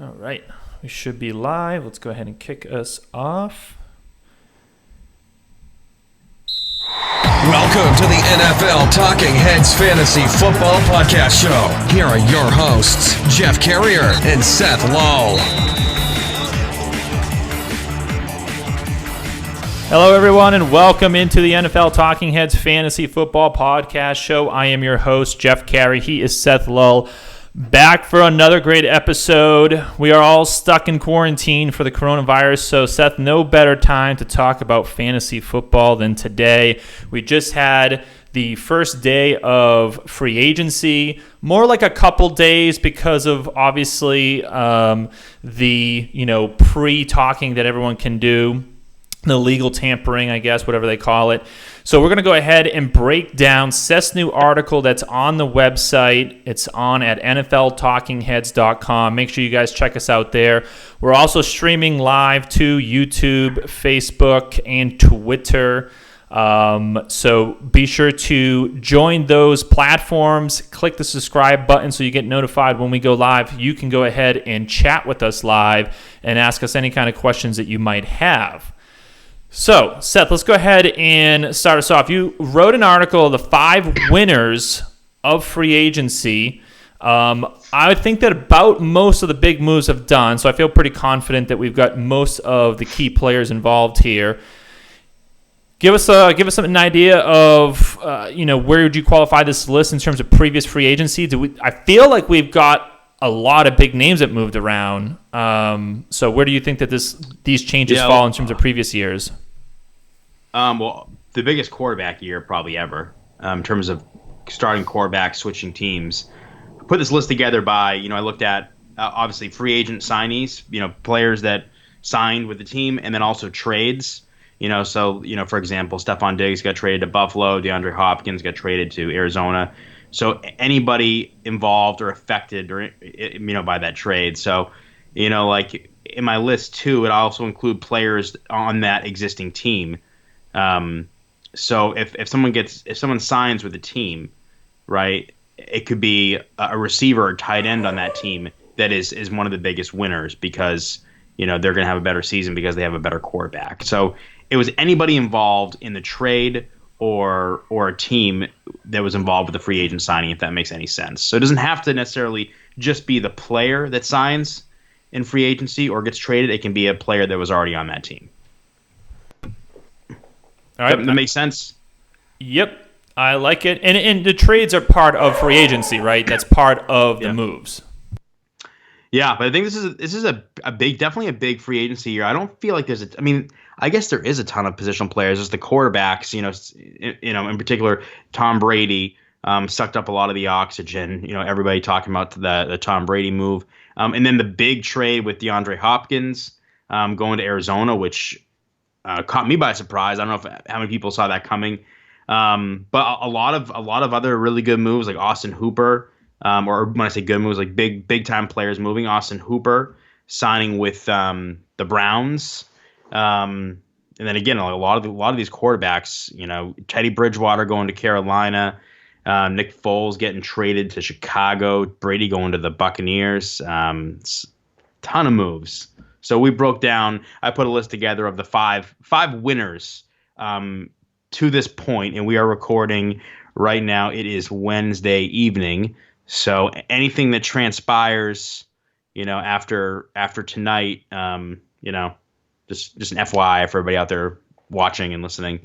All right, we should be live. Let's go ahead and kick us off. Welcome to the NFL Talking Heads Fantasy Football Podcast Show. Here are your hosts, Jeff Carrier and Seth Lowe. Hello, everyone, and welcome into the NFL Talking Heads Fantasy Football Podcast Show. I am your host, Jeff Carey. He is Seth Lowe. Back for another great episode. We are all stuck in quarantine for the coronavirus, so Seth, no better time to talk about fantasy football than today. We just had the first day of free agency, more like a couple days because of obviously the pre-talking that everyone can do. The legal tampering, I guess, whatever they call it. So we're going to go ahead and break down Seth's new article that's on the website. It's on at NFLTalkingHeads.com. Make sure you guys check us out there. We're also streaming live to YouTube, Facebook, and Twitter. So be sure to join those platforms. Click the subscribe button so you get notified when we go live. You can go ahead and chat with us live and ask us any kind of questions that you might have. So, Seth, let's go ahead and start us off. You wrote an article, the 5 winners of free agency. I think that about most of the big moves have done, so I feel pretty confident that we've got most of the key players involved here. Give us an idea of where would you qualify this list in terms of previous free agency? I feel like we've got a lot of big names that moved around. So where do you think that these changes fall in terms of previous years? Well, the biggest quarterback year probably ever in terms of starting quarterback, switching teams. I put this list together by, I looked at obviously free agent signees, players that signed with the team, and then also trades. So for example, Stephon Diggs got traded to Buffalo, DeAndre Hopkins got traded to Arizona. So anybody involved or affected or by that trade. So like in my list too, it also include players on that existing team. So if someone signs with a team, right, it could be a receiver or tight end on that team that is one of the biggest winners because they're going to have a better season because they have a better quarterback. So it was anybody involved in the trade or a team that was involved with the free agent signing, if that makes any sense. So it doesn't have to necessarily just be the player that signs in free agency or gets traded. It can be a player that was already on that team. All right, that makes sense. Yep, I like it. And the trades are part of free agency, right? That's part of the moves. Yeah, but I think this is definitely a big free agency year. I don't feel like I guess there is a ton of positional players. There's the quarterbacks, in particular, Tom Brady sucked up a lot of the oxygen. Everybody talking about the Tom Brady move. And then the big trade with DeAndre Hopkins going to Arizona, which caught me by surprise. I don't know how many people saw that coming. But a lot of other really good moves like Austin Hooper, or when I say good moves, like big time players moving. Austin Hooper signing with the Browns. And then again, a lot of these quarterbacks, Teddy Bridgewater going to Carolina, Nick Foles getting traded to Chicago, Brady going to the Buccaneers. It's a ton of moves. So we broke down. I put a list together of the five winners to this point, and we are recording right now. It is Wednesday evening. So anything that transpires, after tonight, just an FYI for everybody out there watching and listening.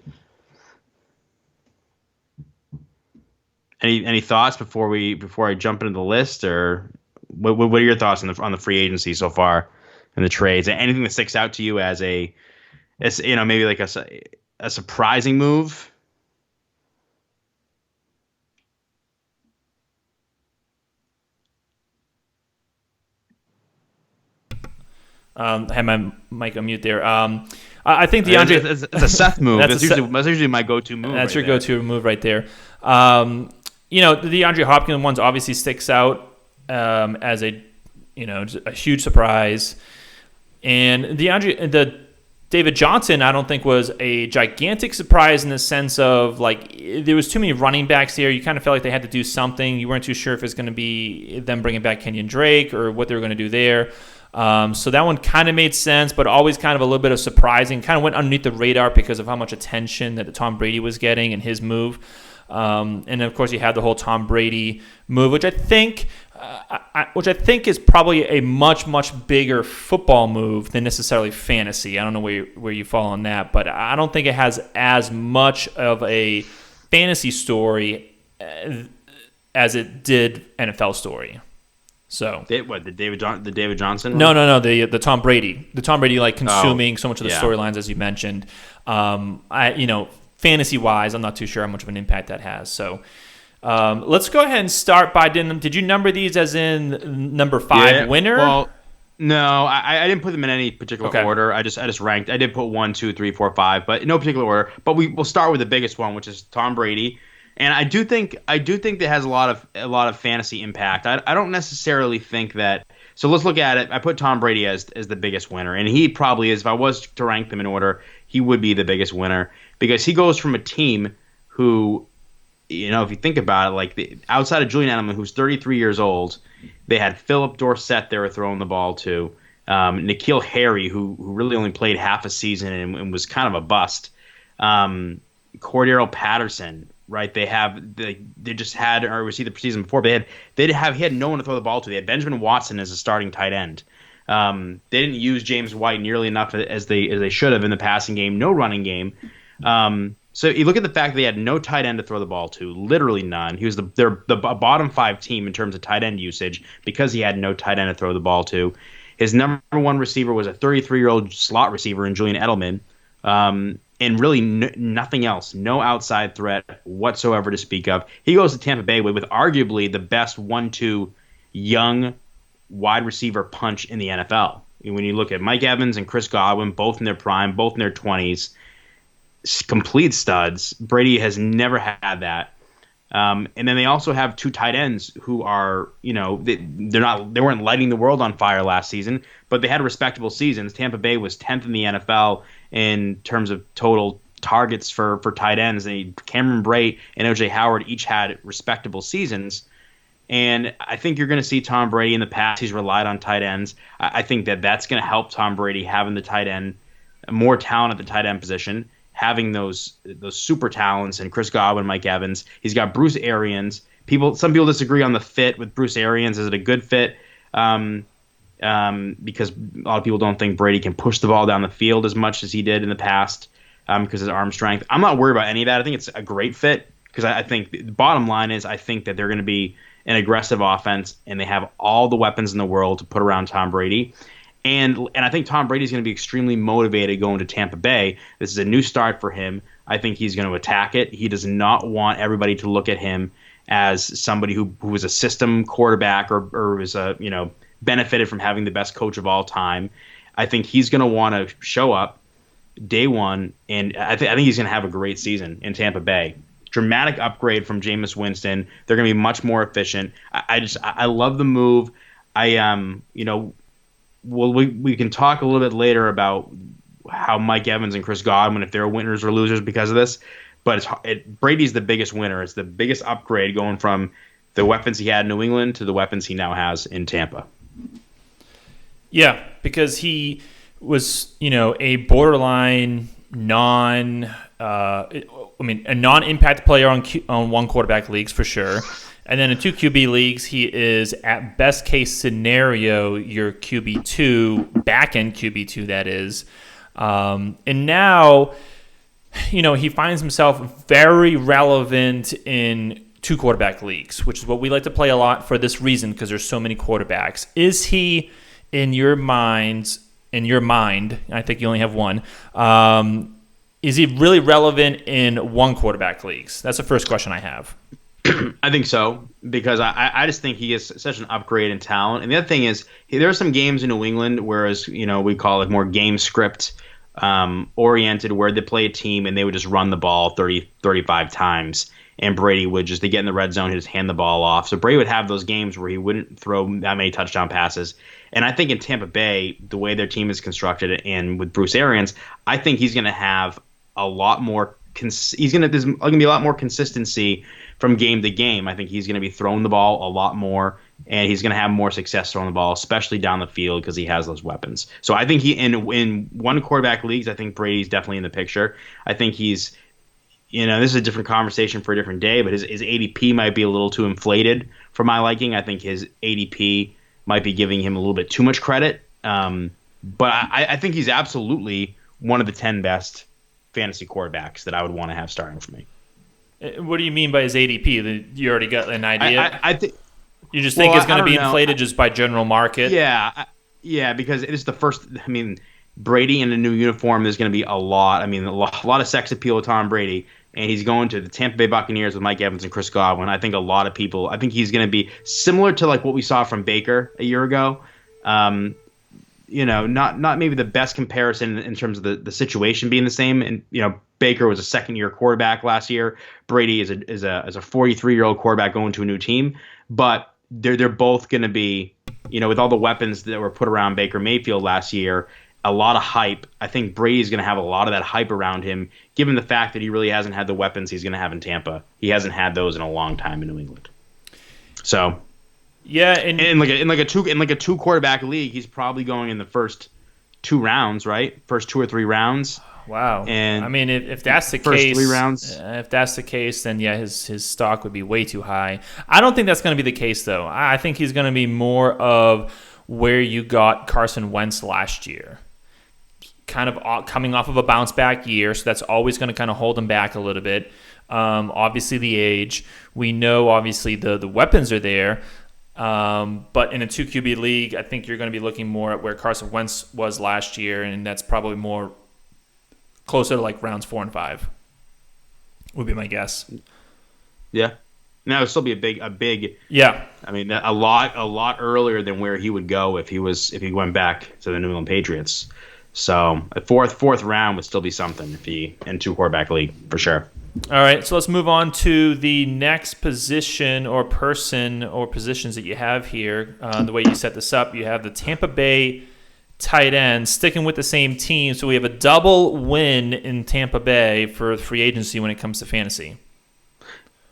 Any thoughts before I jump into the list, or what are your thoughts on the free agency so far and the trades? Anything that sticks out to you as maybe like a surprising move? I had my mic on mute there. I think DeAndre... It's a Seth move. That's usually my go-to move. That's your go-to move right there. The DeAndre Hopkins ones obviously sticks out as a huge surprise. And the David Johnson, I don't think was a gigantic surprise in the sense of there was too many running backs here. You kind of felt like they had to do something. You weren't too sure if it's going to be them bringing back Kenyon Drake or what they were going to do there. So that one kind of made sense, but always kind of a little bit of surprising. Kind of went underneath the radar because of how much attention that Tom Brady was getting and his move. And of course, you had the whole Tom Brady move, which I think is probably a much, much bigger football move than necessarily fantasy. I don't know where you fall on that, but I don't think it has as much of a fantasy story as it did NFL story. So the David Johnson? No, the Tom Brady, like consuming so much of the storylines as you mentioned. Fantasy wise, I'm not too sure how much of an impact that has. So let's go ahead and start by did you number these as in number 5 winner? Well, no, I didn't put them in any particular order. I just ranked. I did put 1, 2, 3, 4, 5, but in no particular order. But we'll start with the biggest one, which is Tom Brady. And I do think that has a lot of fantasy impact. I don't necessarily think that. So let's look at it. I put Tom Brady as the biggest winner, and he probably is. If I was to rank them in order, he would be the biggest winner because he goes from a team who, if you think about it, outside of Julian Edelman, who's 33 years old, they had Philip Dorsett they were throwing the ball to, N'Keal Harry, who really only played half a season and was kind of a bust, Cordero Patterson. Right, they just had, or we see the season before. He had no one to throw the ball to. They had Benjamin Watson as a starting tight end. They didn't use James White nearly enough as they should have in the passing game. No running game. So you look at the fact that they had no tight end to throw the ball to, literally none. He was the bottom 5 team in terms of tight end usage because he had no tight end to throw the ball to. His number 1 receiver was a 33-year-old slot receiver in Julian Edelman. And really nothing else, no outside threat whatsoever to speak of. He goes to Tampa Bay with arguably the best 1-2 young wide receiver punch in the NFL. When you look at Mike Evans and Chris Godwin, both in their prime, both in their 20s, complete studs. Brady has never had that. And then they also have 2 tight ends who are, they weren't lighting the world on fire last season, but they had respectable seasons. Tampa Bay was 10th in the NFL in terms of total targets for tight ends. Cameron Brate and O.J. Howard each had respectable seasons. And I think you're going to see Tom Brady in the past. He's relied on tight ends. I think that's going to help Tom Brady having the tight end, more talent at the tight end position, having those super talents and Chris Godwin, Mike Evans. He's got Bruce Arians. Some people disagree on the fit with Bruce Arians. Is it a good fit? Because a lot of people don't think Brady can push the ball down the field as much as he did in the past because of his arm strength. I'm not worried about any of that. I think it's a great fit because I think the bottom line is I think that they're going to be an aggressive offense and they have all the weapons in the world to put around Tom Brady. And I think Tom Brady's going to be extremely motivated going to Tampa Bay. This is a new start for him. I think he's going to attack it. He does not want everybody to look at him as somebody who was a system quarterback or was benefited from having the best coach of all time. I think he's going to want to show up day one, and I think he's going to have a great season in Tampa Bay. Dramatic upgrade from Jameis Winston. They're going to be much more efficient. I love the move. We can talk a little bit later about how Mike Evans and Chris Godwin, if they're winners or losers because of this. But Brady's the biggest winner. It's the biggest upgrade going from the weapons he had in New England to the weapons he now has in Tampa. Yeah, because he was, a borderline a non-impact player on one quarterback leagues for sure. And then in 2 QB leagues, he is at best case scenario your QB2, back-end QB2 that is. And now, he finds himself very relevant in 2 quarterback leagues, which is what we like to play a lot for this reason because there's so many quarterbacks. Is he, in your mind, I think you only have one, is he really relevant in 1 quarterback leagues? That's the first question I have. I think so, because I just think he is such an upgrade in talent. And the other thing is, there are some games in New England, whereas, we call it more game script oriented, where they play a team and they would just run the ball 30, 35 times. And Brady would they get in the red zone, he'd just hand the ball off. So Brady would have those games where he wouldn't throw that many touchdown passes. And I think in Tampa Bay, the way their team is constructed and with Bruce Arians, I think he's going to have a lot more there's going to be a lot more consistency from game to game. I think he's going to be throwing the ball a lot more and he's going to have more success throwing the ball, especially down the field because he has those weapons. So I think in one quarterback leagues, I think Brady's definitely in the picture. I think he's, this is a different conversation for a different day, but his ADP might be a little too inflated for my liking. I think his ADP might be giving him a little bit too much credit. But I think he's absolutely one of the 10 best fantasy quarterbacks that I would want to have starting for me. What do you mean by his ADP? You already got an idea? I think you just think it's going to be inflated just by general market? Yeah, because it is the first. I mean, Brady in a new uniform. There's going to be a lot. I mean, a lot of sex appeal with Tom Brady, and he's going to the Tampa Bay Buccaneers with Mike Evans and Chris Godwin. I think a lot of people. I think he's going to be similar to like what we saw from Baker a year ago. Not maybe the best comparison in terms of the situation being the same. And Baker was a second-year quarterback last year. Brady is a 43-year-old quarterback going to a new team. But they're both going to be, with all the weapons that were put around Baker Mayfield last year, a lot of hype. I think Brady's going to have a lot of that hype around him, given the fact that he really hasn't had the weapons he's going to have in Tampa. He hasn't had those in a long time in New England. So. Yeah, and in like a two quarterback league, he's probably going in the first 2 rounds, right? First 2 or 3 rounds. Wow. And I mean, if that's the first case, 3 rounds. If that's the case, then yeah, his stock would be way too high. I don't think that's going to be the case, though. I think he's going to be more of where you got Carson Wentz last year, kind of coming off of a bounce back year. So that's always going to kind of hold him back a little bit. Obviously, the age. We know obviously the weapons are there. But in a 2 QB league, I think you're going to be looking more at where Carson Wentz was last year, and that's probably more closer to like rounds 4 and 5 would be my guess. Yeah. Now it would still be a big. Yeah. I mean, a lot earlier than where he would go if he went back to the New England Patriots. So a fourth round would still be something if he in 2 quarterback league for sure. All right, so let's move on to the next position or person or positions that you have here. The way you set this up, you have the Tampa Bay tight end sticking with the same team. So we have a double win in Tampa Bay for free agency when it comes to fantasy.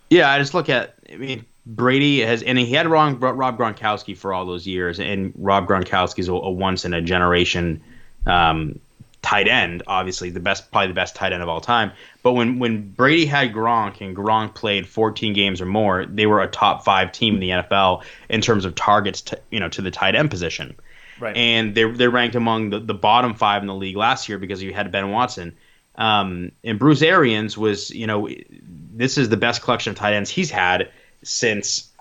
Yeah, I just look at. I mean, Brady he had Rob Gronkowski for all those years, and Rob Gronkowski is a once in a generation tight end, obviously probably the best tight end of all time. But when Brady had Gronk and Gronk played 14 games or more, they were a top 5 team in the NFL in terms of targets to the tight end position. Right. And they're ranked among the bottom 5 in the league last year because you had Ben Watson. And Bruce Arians was, this is the best collection of tight ends he's had since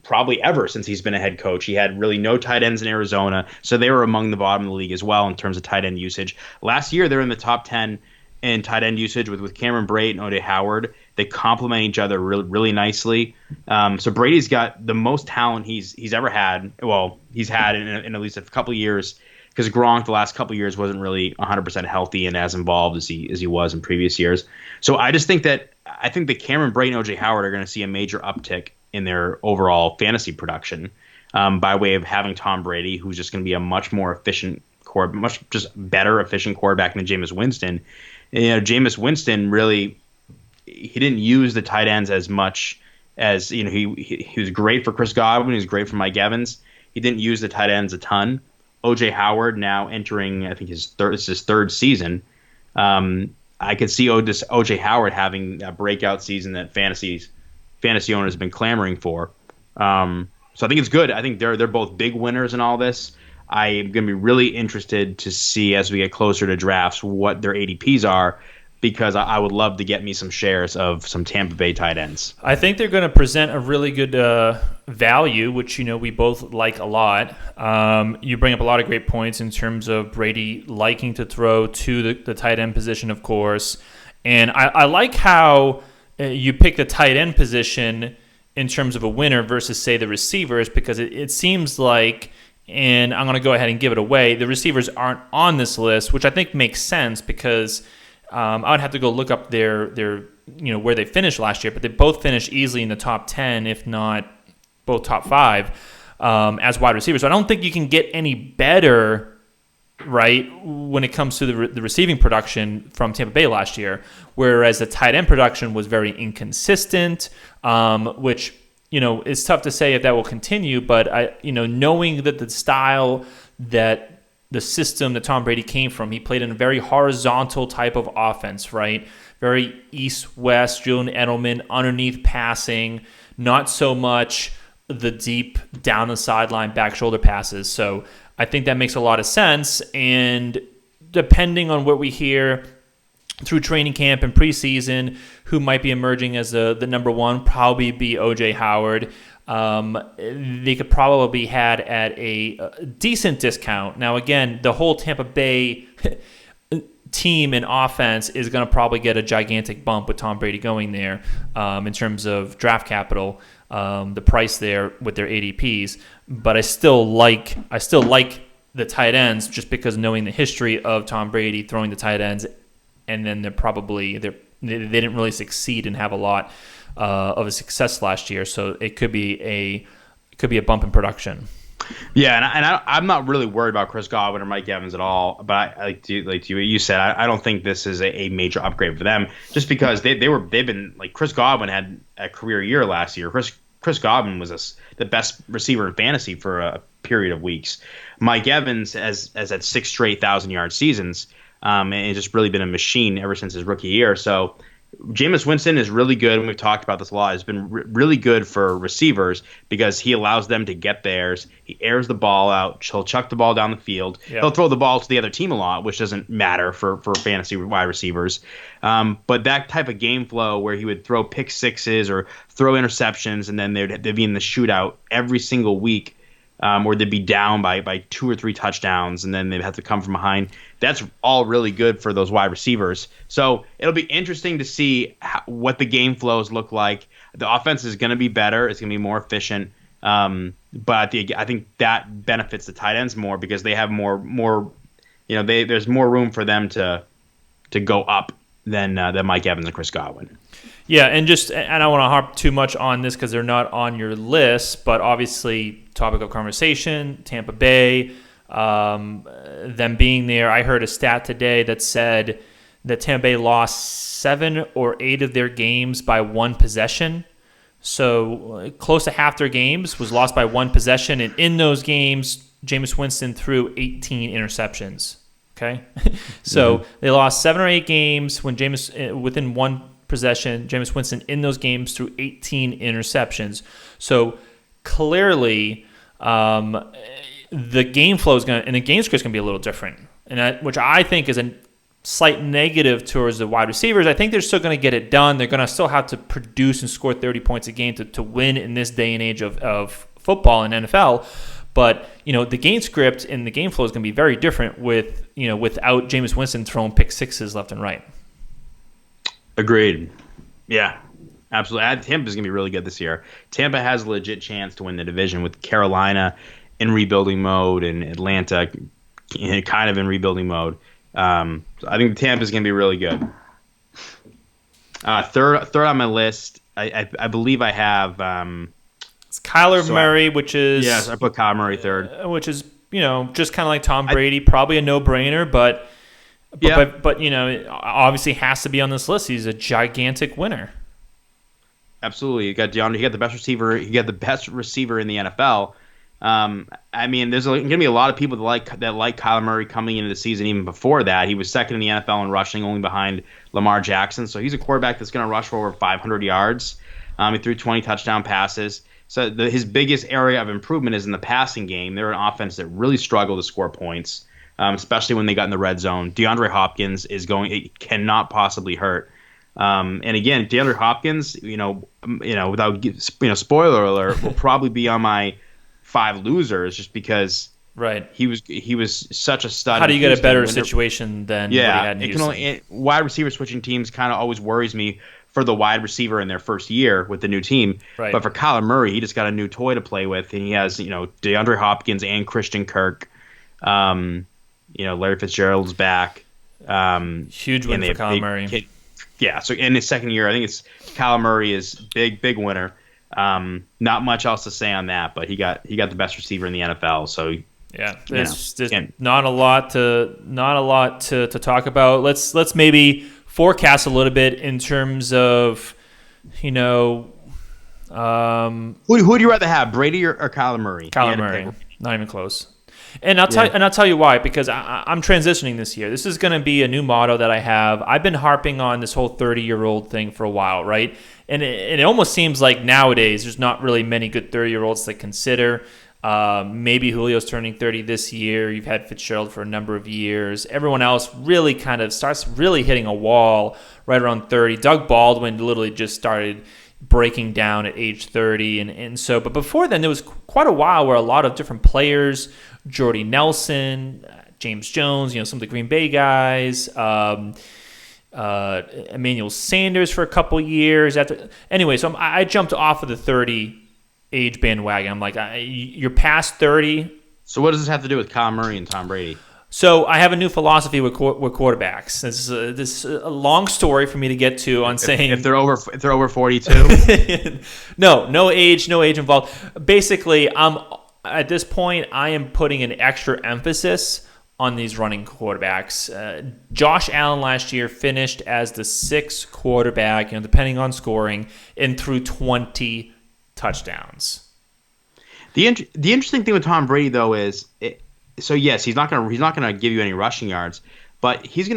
probably ever since he's been a head coach. He had really no tight ends in Arizona, so they were among the bottom of the league as well in terms of tight end usage. Last year, they're in the top 10 in tight end usage with Cameron Brate and O.J. Howard. They complement each other really, really nicely. So Brady's got the most talent he's ever had. Well, he's had in at least a couple of years because Gronk the last couple of years wasn't really 100% healthy and as involved as he was in previous years. So I think that Cameron Brate and O.J. Howard are going to see a major uptick in their overall fantasy production by way of having Tom Brady, who's just going to be a much more efficient much just better efficient quarterback than Jameis Winston. And, Jameis Winston really he didn't use the tight ends as much as he was great for Chris Godwin, he was great for Mike Evans. He didn't use the tight ends a ton. O.J. Howard now entering I think his third season. I could see O.J. Howard having a breakout season that fantasy owners have been clamoring for. So I think it's good. I think they're both big winners in all this. I am going to be really interested to see as we get closer to drafts what their ADPs are, because I would love to get me some shares of some Tampa Bay tight ends. I think they're going to present a really good value, which we both like a lot. You bring up a lot of great points in terms of Brady liking to throw to the tight end position, of course. And I like how you pick the tight end position in terms of a winner versus, say, the receivers, because it seems like, and I'm going to go ahead and give it away, the receivers aren't on this list, which I think makes sense because I would have to go look up their where they finished last year, but they both finished easily in the top 10, if not both top 5 as wide receivers. So I don't think you can get any better, right, when it comes to the receiving production from Tampa Bay last year, whereas the tight end production was very inconsistent, which it's tough to say if that will continue, but knowing that the style that the system that Tom Brady came from, he played in a very horizontal type of offense, right? Very east-west, Julian Edelman, underneath passing, not so much the deep down the sideline back shoulder passes. So I think that makes a lot of sense. And depending on what we hear through training camp and preseason, who might be emerging as the number one, probably be O.J. Howard. They could probably be had at a decent discount. Now, again, the whole Tampa Bay team and offense is going to probably get a gigantic bump with Tom Brady going there in terms of draft capital, the price there with their ADPs. But I still like the tight ends just because knowing the history of Tom Brady throwing the tight ends, and then they didn't really succeed and have a lot of a success last year, so it could be a bump in production. Yeah, and I'm not really worried about Chris Godwin or Mike Evans at all. But like you said, I don't think this is a major upgrade for them, just because they've been like Chris Godwin had a career year last year. Chris Godwin was the best receiver in fantasy for a period of weeks. Mike Evans has had 6 straight 1,000-yard seasons, and has just really been a machine ever since his rookie year. So Jameis Winston is really good, and we've talked about this a lot. He's been really good for receivers because he allows them to get theirs. He airs the ball out. He'll chuck the ball down the field. Yep. He'll throw the ball to the other team a lot, which doesn't matter for fantasy wide receivers. But that type of game flow where he would throw pick sixes or throw interceptions, and then they'd be in the shootout every single week, or they'd be down by 2 or 3 touchdowns, and then they'd have to come from behind. That's all really good for those wide receivers. So it'll be interesting to see what the game flows look like. The offense is going to be better. It's going to be more efficient. But I think that benefits the tight ends more because they have more. There's more room for them to go up than Mike Evans and Chris Godwin. Yeah, and I don't want to harp too much on this because they're not on your list, but obviously topic of conversation, Tampa Bay, them being there. I heard a stat today that said that Tampa Bay lost 7 or 8 of their games by 1 possession. So close to half their games was lost by 1 possession, and in those games, Jameis Winston threw 18 interceptions. Okay, so they lost 7 or 8 games when within 1 possession. Jameis Winston in those games threw 18 interceptions. So clearly, the game flow is and the game script is going to be a little different, and which I think is a slight negative towards the wide receivers. I think they're still going to get it done. They're going to still have to produce and score 30 points a game to win in this day and age of football and NFL. But the game script and the game flow is going to be very different without Jameis Winston throwing pick sixes left and right. Agreed. Yeah, absolutely. Tampa's going to be really good this year. Tampa has a legit chance to win the division with Carolina in rebuilding mode and Atlanta kind of in rebuilding mode. So I think Tampa's going to be really good. Third on my list, I believe I have... it's Kyler Murray, which is... Yes, I put Kyler Murray third. Which is, just kind of like Tom Brady, probably a no-brainer, but it obviously has to be on this list. He's a gigantic winner. Absolutely. You got DeAndre. He got the best receiver. He got the best receiver in the NFL. There's going to be a lot of people that like Kyler Murray coming into the season. Even before that, he was second in the NFL in rushing, only behind Lamar Jackson. So he's a quarterback that's going to rush for over 500 yards. He threw 20 touchdown passes. So his biggest area of improvement is in the passing game. They're an offense that really struggled to score points. Especially when they got in the red zone. DeAndre Hopkins it cannot possibly hurt. And again, DeAndre Hopkins, without spoiler alert, will probably be on my 5 losers just because right he was such a stud. How do you get a better situation than what he had in Houston? Wide receiver switching teams kind of always worries me for the wide receiver in their first year with the new team. Right. But for Kyler Murray, he just got a new toy to play with, and he has DeAndre Hopkins and Christian Kirk. Larry Fitzgerald's back. Huge win for Kyler Murray. Yeah, so in his second year, I think it's Kyler Murray is big winner. Not much else to say on that, but he got the best receiver in the NFL. So yeah, there's not a lot to talk about. Let's maybe forecast a little bit in terms of Who would you rather have, Brady or Kyler Murray? Kyler Murray, not even close. And I'll tell you why, because I'm transitioning this year. This is going to be a new motto that I have. I've been harping on this whole 30-year-old thing for a while, right? And it almost seems like nowadays there's not really many good 30-year-olds to consider. Maybe Julio's turning 30 this year. You've had Fitzgerald for a number of years. Everyone else really kind of starts really hitting a wall right around 30. Doug Baldwin literally just started breaking down at age 30. And so, but before then, there was quite a while where a lot of different players, Jordy Nelson, James Jones, some of the Green Bay guys, Emmanuel Sanders for a couple years. Anyway, so I jumped off of the 30 age bandwagon. I'm like, you're past 30. So what does this have to do with Kyle Murray and Tom Brady? So I have a new philosophy with quarterbacks. This is a long story for me to get to on saying if they're over 42. no age involved. Basically, at this point I am putting an extra emphasis on these running quarterbacks. Josh Allen last year finished as the 6th quarterback, depending on scoring, and threw 20 touchdowns. The interesting thing with Tom Brady though is, so yes, he's not gonna give you any rushing yards, but his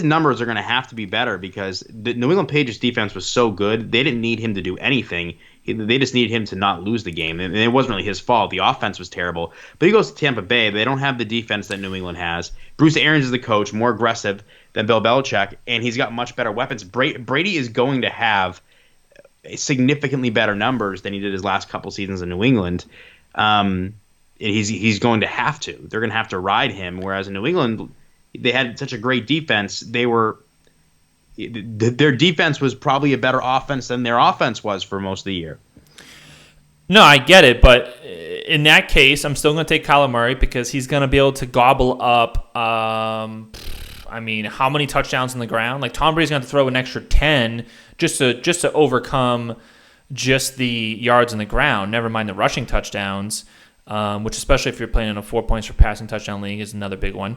numbers are gonna have to be better because the New England Patriots defense was so good. They didn't need him to do anything. They just needed him to not lose the game, and it wasn't really his fault. The offense was terrible, but he goes to Tampa Bay. They don't have the defense that New England has. Bruce Arians is the coach, more aggressive than Bill Belichick, and he's got much better weapons. Brady is going to have significantly better numbers than he did his last couple seasons in New England. He's going to have to. They're going to have to ride him. Whereas in New England, they had such a great defense. Their defense was probably a better offense than their offense was for most of the year. No, I get it, but in that case, I'm still going to take Kyler Murray because he's going to be able to gobble up. How many touchdowns on the ground? Like Tom Brady's going to throw an extra 10 just to overcome just the yards on the ground. Never mind the rushing touchdowns, which especially if you're playing in a 4 points for passing touchdown league is another big one.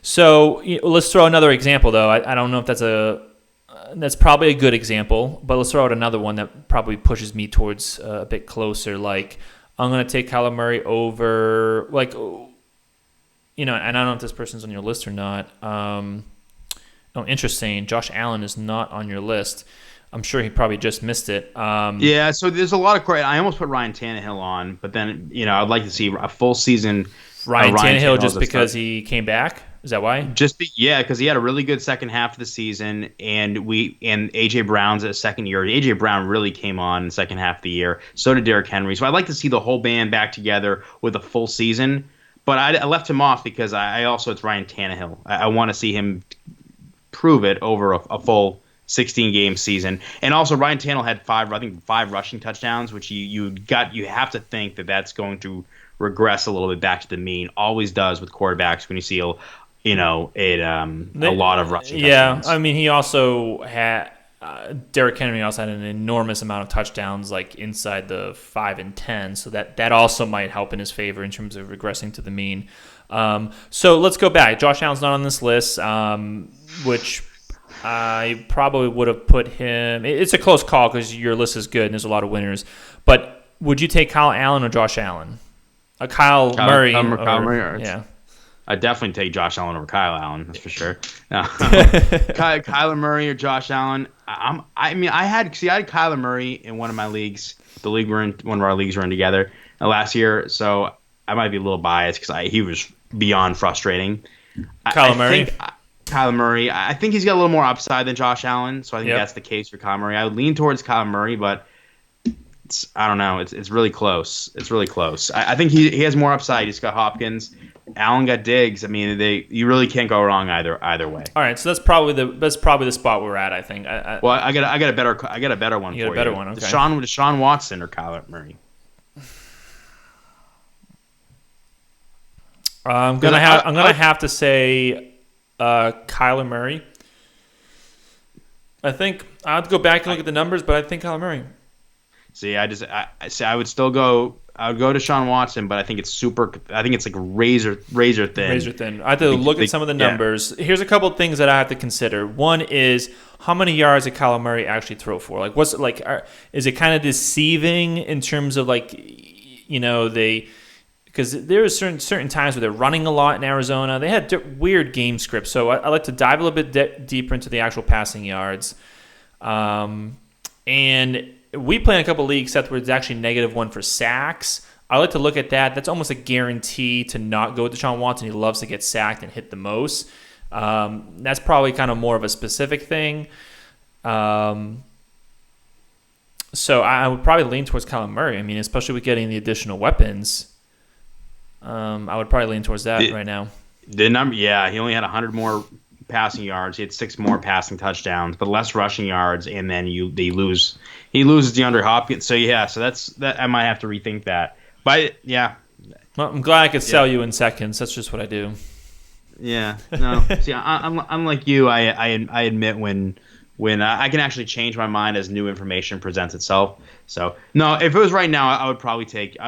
So let's throw another example though. I don't know if that's probably a good example, but let's throw out another one that probably pushes me towards a bit closer. Like I'm going to take Kyler Murray over, and I don't know if this person's on your list or not. Interesting. Josh Allen is not on your list. I'm sure he probably just missed it. Yeah, so there's a lot of credit. I almost put Ryan Tannehill on, but then, I'd like to see a full season. Ryan Tannehill just because he came back? Is that why? Because he had a really good second half of the season, and A.J. Brown's a second year. A.J. Brown really came on in the second half of the year. So did Derrick Henry. So I'd like to see the whole band back together with a full season. But I left him off because it's Ryan Tannehill. I want to see him prove it over a full 16-game season. And also Ryan Tannehill had five rushing touchdowns, which you have to think that that's going to regress a little bit back to the mean. Always does with quarterbacks when you see a lot of rushing touchdowns. Yeah, he also had Derrick Henry also had an enormous amount of touchdowns, like inside the 5 and 10. So that also might help in his favor in terms of regressing to the mean. So let's go back. Josh Allen's not on this list, which I probably would have put him. It's a close call because your list is good and there's a lot of winners. But would you take Kyle Allen or Josh Allen? Kyle Murray. Kyle Murray. Yeah. I'd definitely take Josh Allen over Kyle Allen. That's for sure. No. Kyler Murray or Josh Allen. I had Kyler Murray in one of my leagues. The league one of our leagues we're in together last year. So I might be a little biased because he was beyond frustrating. Kyler Murray. Kyler Murray. I think he's got a little more upside than Josh Allen. So I think that's the case for Kyler Murray. I would lean towards Kyler Murray, but I don't know. It's really close. It's really close. I think he has more upside. He's got Hopkins. Allen got Diggs. You really can't go wrong either way. All right, so that's probably the spot we're at. I think. I got a better one. You got a better one. Okay. Deshaun Watson or Kyler Murray. I'm gonna have to say Kyler Murray. I think I have to go back and look at the numbers, but I think Kyler Murray. See, I would still go I would go to Deshaun Watson, but I think it's like razor thin. Razor thin. I have to look at some of the numbers. Here's a couple of things that I have to consider. One is how many yards did Kyler Murray actually throw for? Like, what's like? Is it kind of deceiving in terms of like, because there are certain times where they're running a lot in Arizona. They had weird game scripts, so I like to dive a little bit deeper into the actual passing yards. And we play in a couple leagues, Seth, where it's actually -1 for sacks. I like to look at that. That's almost a guarantee to not go with Deshaun Watson. He loves to get sacked and hit the most. That's probably kind of more of a specific thing. So I would probably lean towards Kyler Murray. I mean, especially with getting the additional weapons. I would probably lean towards that right now. The number, he only had 100 more passing yards. He had 6 more passing touchdowns, but less rushing yards. And then he loses DeAndre Hopkins. So that I might have to rethink that. But yeah, well, I'm glad I could sell you in seconds. That's just what I do. Yeah, no. See, I'm like you. I admit when I can actually change my mind as new information presents itself. So no, if it was right now, I'd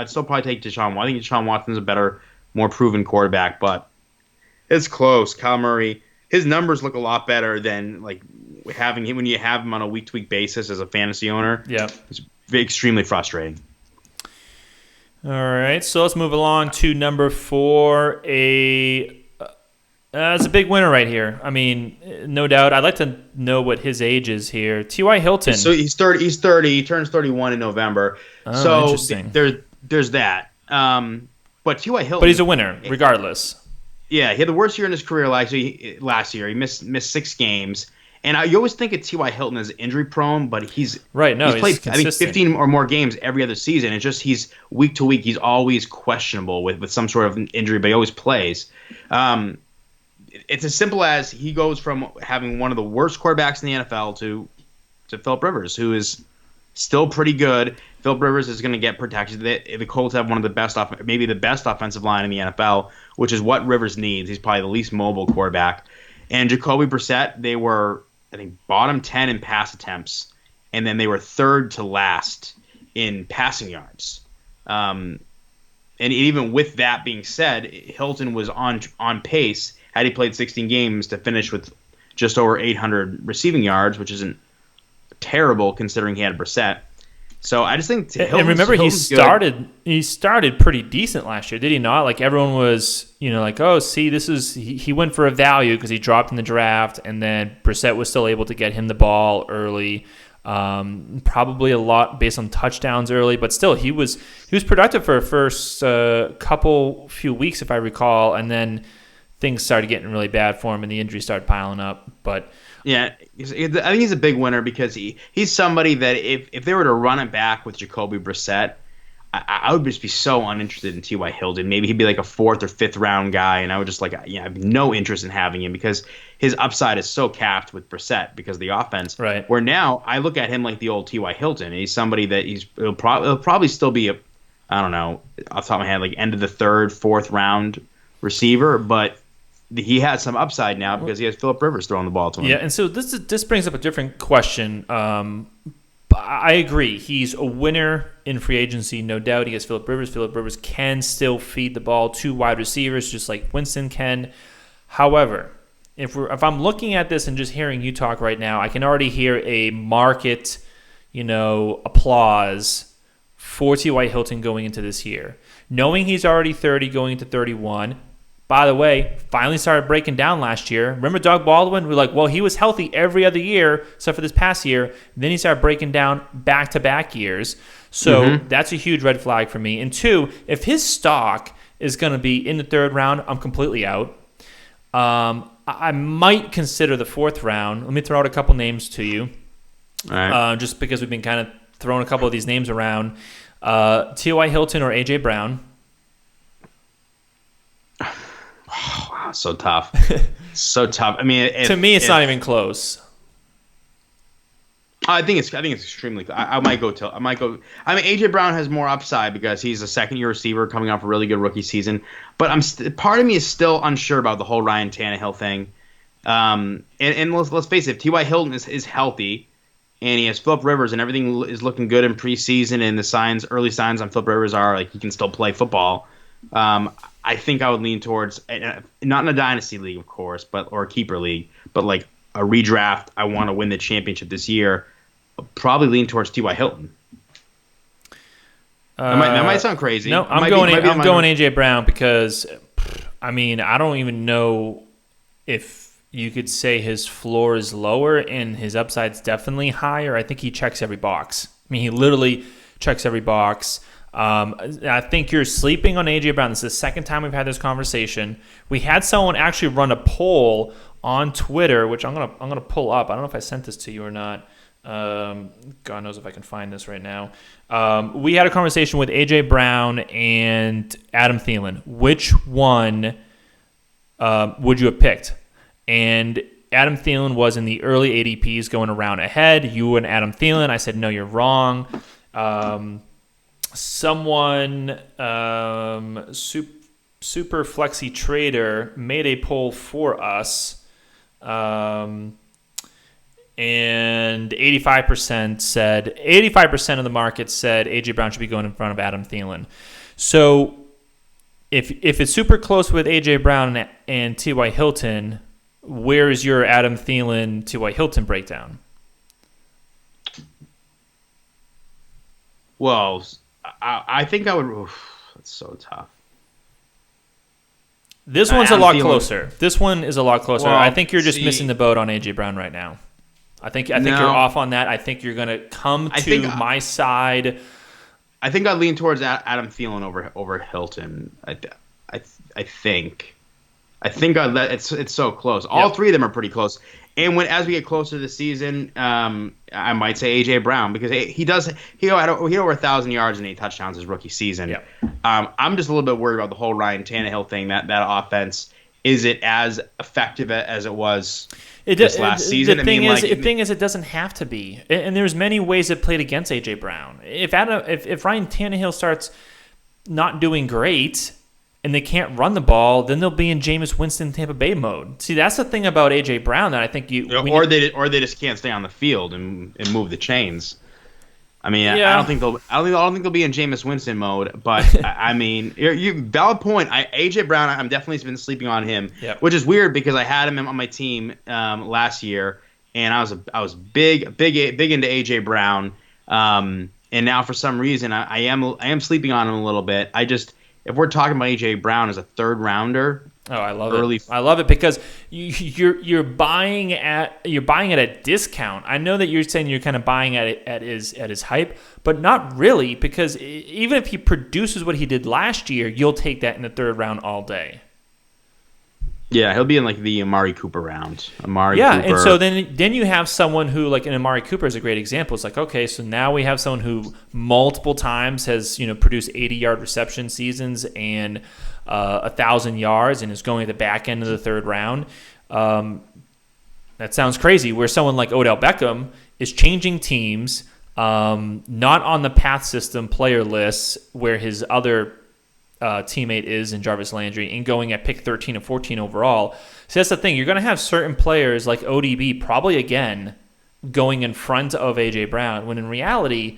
still probably take Deshaun Watson. I think Deshaun Watson's a better, more proven quarterback, but it's close. Kyler Murray, his numbers look a lot better than like having him when you have him on a week-to-week basis as a fantasy owner. Yeah, it's extremely frustrating. All right, so let's move along to number 4. It's a big winner right here. I mean, no doubt. I'd like to know what his age is here. T.Y. Hilton. So he's 30. He's 30. He turns 31 in November. Oh, interesting. There's that. But T.Y. Hilton. But he's a winner, regardless. Yeah, he had the worst year in his career last year. He missed 6 games. And you always think of T.Y. Hilton as injury prone, but he's right. No, he's played consistent. I think 15 or more games every other season. It's just he's week to week. He's always questionable with some sort of injury, but he always plays. It's as simple as he goes from having one of the worst quarterbacks in the NFL to Philip Rivers, who is still pretty good. Philip Rivers is going to get protected. The Colts have one of the best, maybe the best offensive line in the NFL, which is what Rivers needs. He's probably the least mobile quarterback. And Jacoby Brissett, they were, I think, bottom 10 in pass attempts, and then they were third to last in passing yards. And even with that being said, Hilton was on pace, had he played 16 games, to finish with just over 800 receiving yards, which isn't terrible considering he had Brissett. So I just think and remember, he started pretty decent last year, did he not? Like, everyone was, like, oh, see, he went for a value because he dropped in the draft, and then Brissett was still able to get him the ball early. Probably a lot based on touchdowns early, but still he was productive for the first few weeks, if I recall, and then things started getting really bad for him, and the injuries started piling up. But yeah, I think he's a big winner because he's somebody that if they were to run it back with Jacoby Brissett, I would just be so uninterested in T.Y. Hilton. Maybe he'd be like a 4th or 5th round guy, and I would just I have no interest in having him because his upside is so capped with Brissett because of the offense. Right. Where now I look at him like the old T.Y. Hilton. He's somebody that he'll probably still be I don't know, off the top of my head, like end of the 3rd, 4th round receiver, but he has some upside now because he has Philip Rivers throwing the ball to him. Yeah, and so this brings up a different question. I agree. He's a winner in free agency, no doubt. He has Philip Rivers. Philip Rivers can still feed the ball to wide receivers just like Winston can. However, if I'm looking at this and just hearing you talk right now, I can already hear a market, applause for T.Y. Hilton going into this year. Knowing he's already 30 going into 31. By the way, finally started breaking down last year. Remember Doug Baldwin? We were like, well, he was healthy every other year except for this past year. Then he started breaking down back-to-back years. So that's a huge red flag for me. And 2, if his stock is going to be in the 3rd round, I'm completely out. I might consider the 4th round. Let me throw out a couple names to you. All right. Just because we've been kind of throwing a couple of these names around. T.Y. Hilton or A.J. Brown. Wow, so tough. So tough. I mean, to me, it's not even close. I think it's extremely. I might go. I mean, AJ Brown has more upside because he's a 2nd-year receiver coming off a really good rookie season. But part of me is still unsure about the whole Ryan Tannehill thing. And let's face it, if T.Y. Hilton is healthy, and he has Philip Rivers, and everything is looking good in preseason, and the early signs on Philip Rivers are like he can still play football. I think I would lean towards not in a dynasty league, of course, or a keeper league, but like a redraft. I want to win the championship this year. I'll probably lean towards T.Y. Hilton. That might sound crazy. No, I'm going AJ Brown because, I mean, I don't even know if you could say his floor is lower and his upside's definitely higher. I think he checks every box. I mean, he literally checks every box. I think you're sleeping on AJ Brown. This is the second time we've had this conversation. We had someone actually run a poll on Twitter, which I'm gonna pull up. I don't know if I sent this to you or not. God knows if I can find this right now. We had a conversation with AJ Brown and Adam Thielen. Which one would you have picked? And Adam Thielen was in the early ADPs going around ahead. You and Adam Thielen. I said, no, you're wrong. Someone, Super Flexi Trader, made a poll for us. And 85% of the market said AJ Brown should be going in front of Adam Thielen. So if it's super close with AJ Brown and T.Y. Hilton, where is your Adam Thielen, T.Y. Hilton breakdown? Well, I think I would. That's so tough. This one's a lot closer. This one is a lot closer. Well, I think you're just missing the boat on AJ Brown right now. I think you're off on that. I think you're going to come to my side. I think I lean towards Adam Thielen over Hilton. I think it's so close. All three of them are pretty close. And as we get closer to the season, I might say AJ Brown because he had over 1,000 yards and 8 touchdowns his rookie season. Yep. I'm just a little bit worried about the whole Ryan Tannehill thing. That offense, is it as effective as it was this last season? The thing is, it doesn't have to be. And there's many ways it played against AJ Brown. If Ryan Tannehill starts not doing great and they can't run the ball, then they'll be in Jameis Winston Tampa Bay mode. See, that's the thing about AJ Brown that I think they just can't stay on the field and move the chains. I mean, I don't think they'll be in Jameis Winston mode. But I mean, you valid point. AJ Brown, I'm definitely been sleeping on him, which is weird because I had him on my team last year, and I was big into AJ Brown. And now for some reason I am sleeping on him a little bit. If we're talking about AJ Brown as a third rounder, I love it. I love it because you're buying at a discount. I know that you're saying you're kind of buying at his hype, but not really, because even if he produces what he did last year, you'll take that in the third round all day. Yeah, he'll be in like the Amari Cooper round. Cooper. And so then you have someone who, like, and Amari Cooper is a great example. It's like, okay, so now we have someone who multiple times has produced 80-yard reception seasons and 1,000 yards and is going at the back end of the third round. That sounds crazy. Where someone like Odell Beckham is changing teams, not on the path system player lists where his other teammate is in Jarvis Landry, and going at pick 13 and 14 overall. So that's the thing. You're going to have certain players like ODB probably again going in front of AJ Brown, when in reality,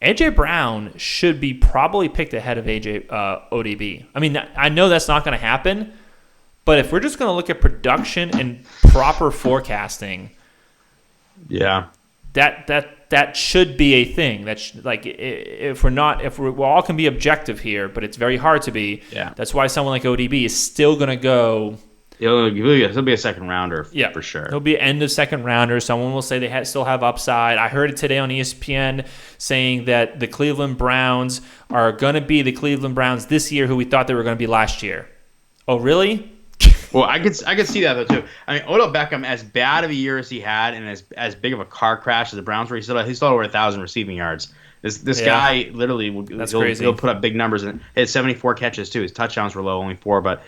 AJ Brown should be probably picked ahead of ODB. I mean, I know that's not going to happen, but if we're just going to look at production and proper forecasting, that should be a thing. If we all can be objective here, but it's very hard to be. Yeah. That's why someone like ODB is still going to go. He'll be a second rounder, for sure. He'll be an end of second rounder. Someone will say they still have upside. I heard it today on ESPN saying that the Cleveland Browns are going to be the Cleveland Browns this year who we thought they were going to be last year. Oh, really? Well, I could see that though too. I mean, Odell Beckham, as bad of a year as he had, and as big of a car crash as the Browns were, he's still over 1,000 receiving yards. This guy literally he'll put up big numbers, and he had 74 catches too. His touchdowns were low, only 4. But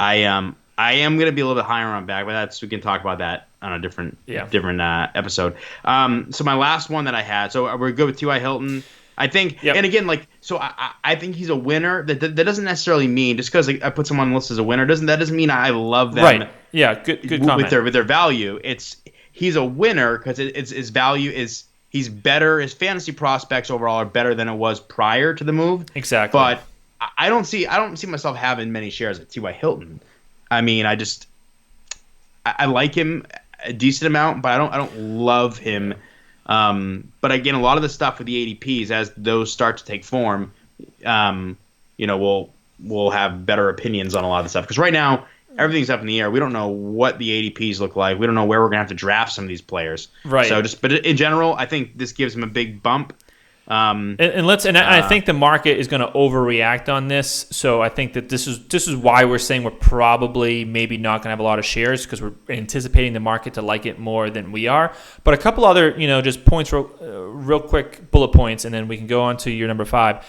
I am going to be a little bit higher on back, but we can talk about that on a different episode. So my last one that I had. So we're good with T.Y. Hilton. I think, and again, I think he's a winner. That doesn't necessarily mean, just because I put someone on the list as a winner, that doesn't mean I love them. Right. Yeah. Good comment. With their value, he's a winner because his value is he's better. His fantasy prospects overall are better than it was prior to the move. Exactly. But I don't see myself having many shares of T.Y. Hilton. I mean, I like him a decent amount, but I don't love him. But again, a lot of the stuff with the ADPs, as those start to take form, we'll have better opinions on a lot of the stuff. Because right now, everything's up in the air. We don't know what the ADPs look like. We don't know where we're gonna have to draft some of these players. Right. But in general, I think this gives him a big bump. I think the market is going to overreact on this. So I think that this is why we're saying we're probably maybe not going to have a lot of shares, because we're anticipating the market to like it more than we are. But a couple other, just points, real quick bullet points, and then we can go on to your number 5.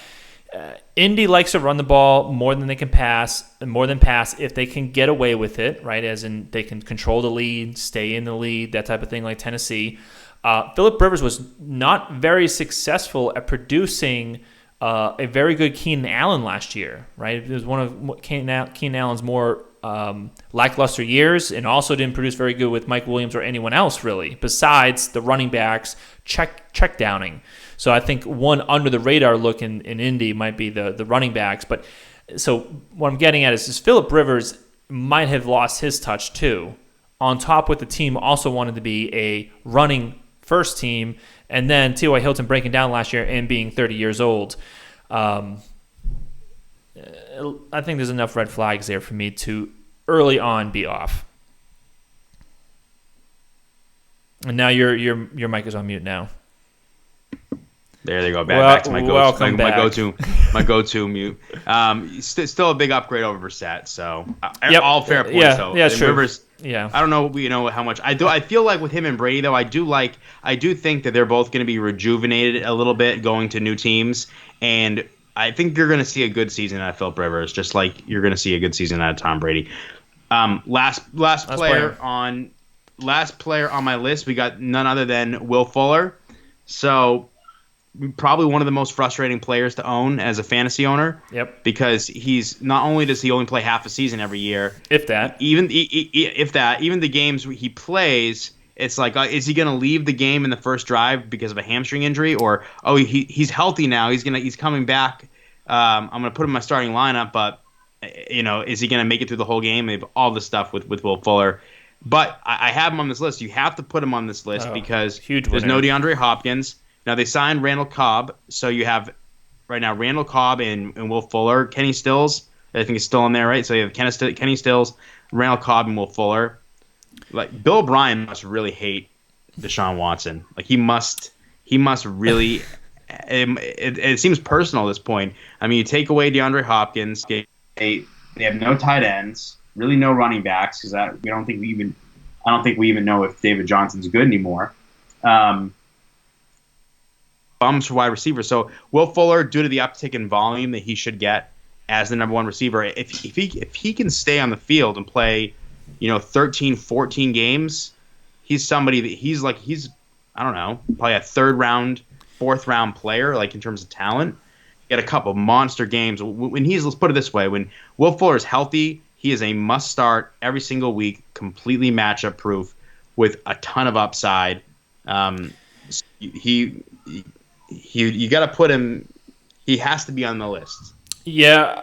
Indy likes to run the ball more than pass if they can get away with it, right? As in they can control the lead, stay in the lead, that type of thing, like Tennessee. Phillip Rivers was not very successful at producing a very good Keenan Allen last year, right? It was one of Keenan Allen's more lackluster years, and also didn't produce very good with Mike Williams or anyone else, really, besides the running backs check downing. So I think one under the radar look in Indy might be the running backs. But so what I'm getting at is Phillip Rivers might have lost his touch too. On top with the team also wanted to be a running first team, and then T.Y. Hilton breaking down last year and being 30 years old. I think there's enough red flags there for me to early on be off. And now your mic is on mute now. There they go. Back to my go-to mute. Still a big upgrade over Brissett. So all fair points. Yeah, sure. Rivers, yeah. I don't know, how much I feel like with him and Brady though. I do think that they're both going to be rejuvenated a little bit going to new teams, and I think you're going to see a good season out of Phillip Rivers, just like you're going to see a good season out of Tom Brady. Last player on my list, we got none other than Will Fuller. So probably one of the most frustrating players to own as a fantasy owner. Yep. Because he's not only does he only play half a season every year, if that, even the games he plays, it's like, is he going to leave the game in the first drive because of a hamstring injury, or he's healthy now, he's coming back. I'm going to put him in my starting lineup, but is he going to make it through the whole game? Maybe all this stuff with Will Fuller. But I have him on this list. You have to put him on this list because there's no DeAndre Hopkins. Now, they signed Randall Cobb, so you have right now Randall Cobb and Will Fuller. Kenny Stills, I think, is still in there, right? So you have Kenny Stills, Randall Cobb, and Will Fuller. Like, Bill O'Brien must really hate Deshaun Watson. Like, he must really it seems personal at this point. I mean, you take away DeAndre Hopkins, they have no tight ends, really no running backs, because I don't think we even know if David Johnson's good anymore. Bums for wide receiver. So Will Fuller, due to the uptick in volume that he should get as the number one receiver, if he can stay on the field and play, 13, 14 games, he's somebody that he's I don't know, probably a third round, fourth round player, like in terms of talent. Get a couple monster games. Let's put it this way, when Will Fuller is healthy, he is a must start every single week, completely matchup proof with a ton of upside. You got to put him. He has to be on the list. Yeah,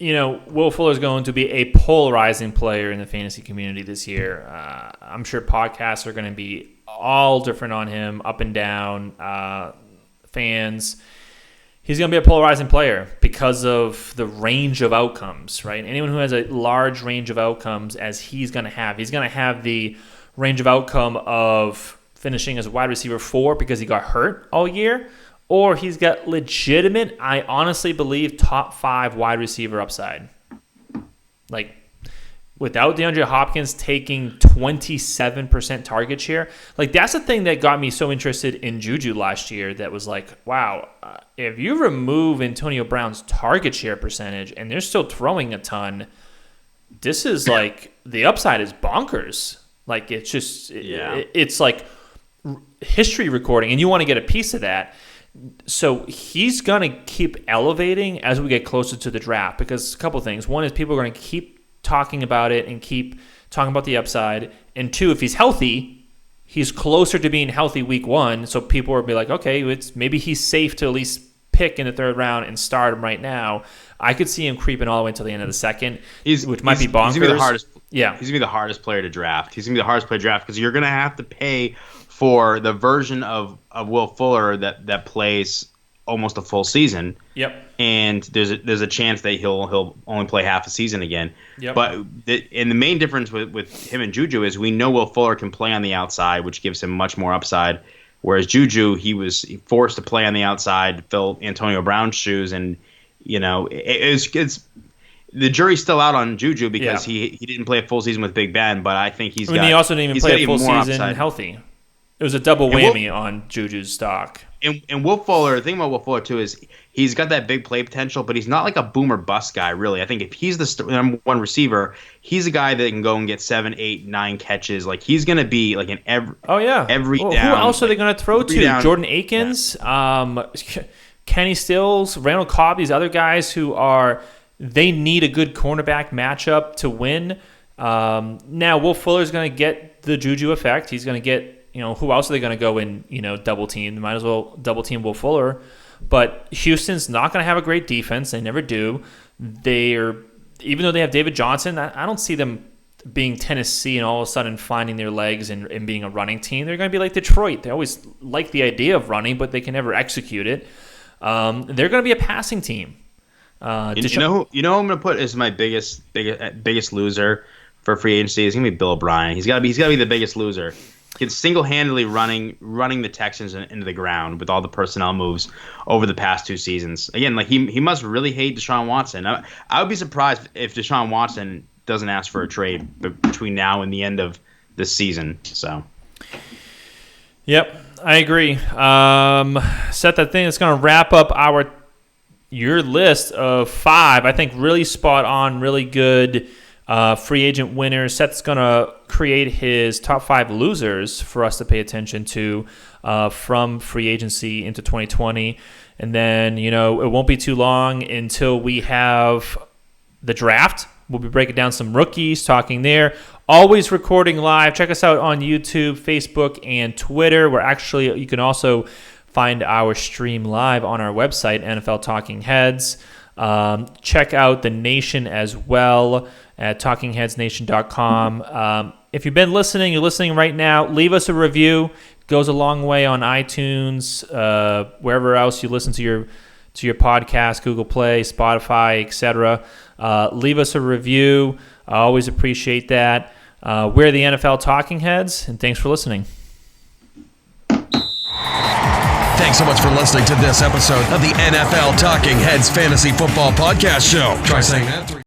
Will Fuller is going to be a polarizing player in the fantasy community this year. I'm sure podcasts are going to be all different on him, up and down. Fans, he's going to be a polarizing player because of the range of outcomes, right? Anyone who has a large range of outcomes, as he's going to have the range of outcome of finishing as a wide receiver 4 because he got hurt all year, or he's got legitimate, I honestly believe, top 5 wide receiver upside. Like, without DeAndre Hopkins taking 27% target share, like, that's the thing that got me so interested in Juju last year. That was like, wow, if you remove Antonio Brown's target share percentage and they're still throwing a ton, this is like, the upside is bonkers. Like, it's just, it's like history recording, and you want to get a piece of that. So he's going to keep elevating as we get closer to the draft, because a couple of things. One is people are going to keep talking about it and keep talking about the upside. And two, if he's healthy, he's closer to being healthy week 1, so people will be like, okay, maybe he's safe to at least pick in the 3rd round and start him right now. I could see him creeping all the way until the end of the 2nd, which might be bonkers. He's gonna be the hardest. Yeah, he's gonna be the hardest player to draft. He's gonna be the hardest player to draft because you're gonna have to pay for the version of Will Fuller that plays almost a full season. Yep. And there's a chance that he'll only play half a season again. Yep. But the main difference with him and Juju is we know Will Fuller can play on the outside, which gives him much more upside. Whereas Juju, he was forced to play on the outside, fill Antonio Brown's shoes, and it's the jury's still out on Juju because he didn't play a full season with Big Ben. But I think he also didn't even play a full season healthy. It was a double whammy on Juju's stock. And Will Fuller, the thing about Will Fuller, too, is he's got that big play potential, but he's not like a boomer bust guy, really. I think if he's the number one receiver, he's a guy that can go and get 7, 8, 9 catches. Like, he's going to be like every down. Who else are they going to throw to? Down. Jordan Akins, Kenny Stills, Randall Cobb, these other guys who they need a good cornerback matchup to win. Now, Will Fuller's going to get the Juju effect. He's going to get, who else are they going to go and, double team? They might as well double team Will Fuller. But Houston's not going to have a great defense. They never do. Even though they have David Johnson, I don't see them being Tennessee and all of a sudden finding their legs and being a running team. They're going to be like Detroit. They always like the idea of running, but they can never execute it. They're going to be a passing team. Who I'm going to put as my biggest loser for free agency is going to be Bill O'Brien. He's got to be the biggest loser. He can single-handedly running the Texans into the ground with all the personnel moves over the past 2 seasons. Again, like he must really hate Deshaun Watson. I would be surprised if Deshaun Watson doesn't ask for a trade between now and the end of this season. So, yep, I agree. Seth, I think it's going to wrap up your list of 5. I think really spot on, really good. Free agent winners. Seth's going to create his top 5 losers for us to pay attention to from free agency into 2020. And then, it won't be too long until we have the draft. We'll be breaking down some rookies, talking there. Always recording live. Check us out on YouTube, Facebook, and Twitter. You can also find our stream live on our website, NFL Talking Heads. Check out The Nation as well at TalkingHeadsNation.com. If you've been listening, you're listening right now, leave us a review. It goes a long way on iTunes, wherever else you listen to your podcast, Google Play, Spotify, etc. Leave us a review. I always appreciate that. We're the NFL Talking Heads, and thanks for listening. Thanks so much for listening to this episode of the NFL Talking Heads Fantasy Football Podcast Show. Try saying that 3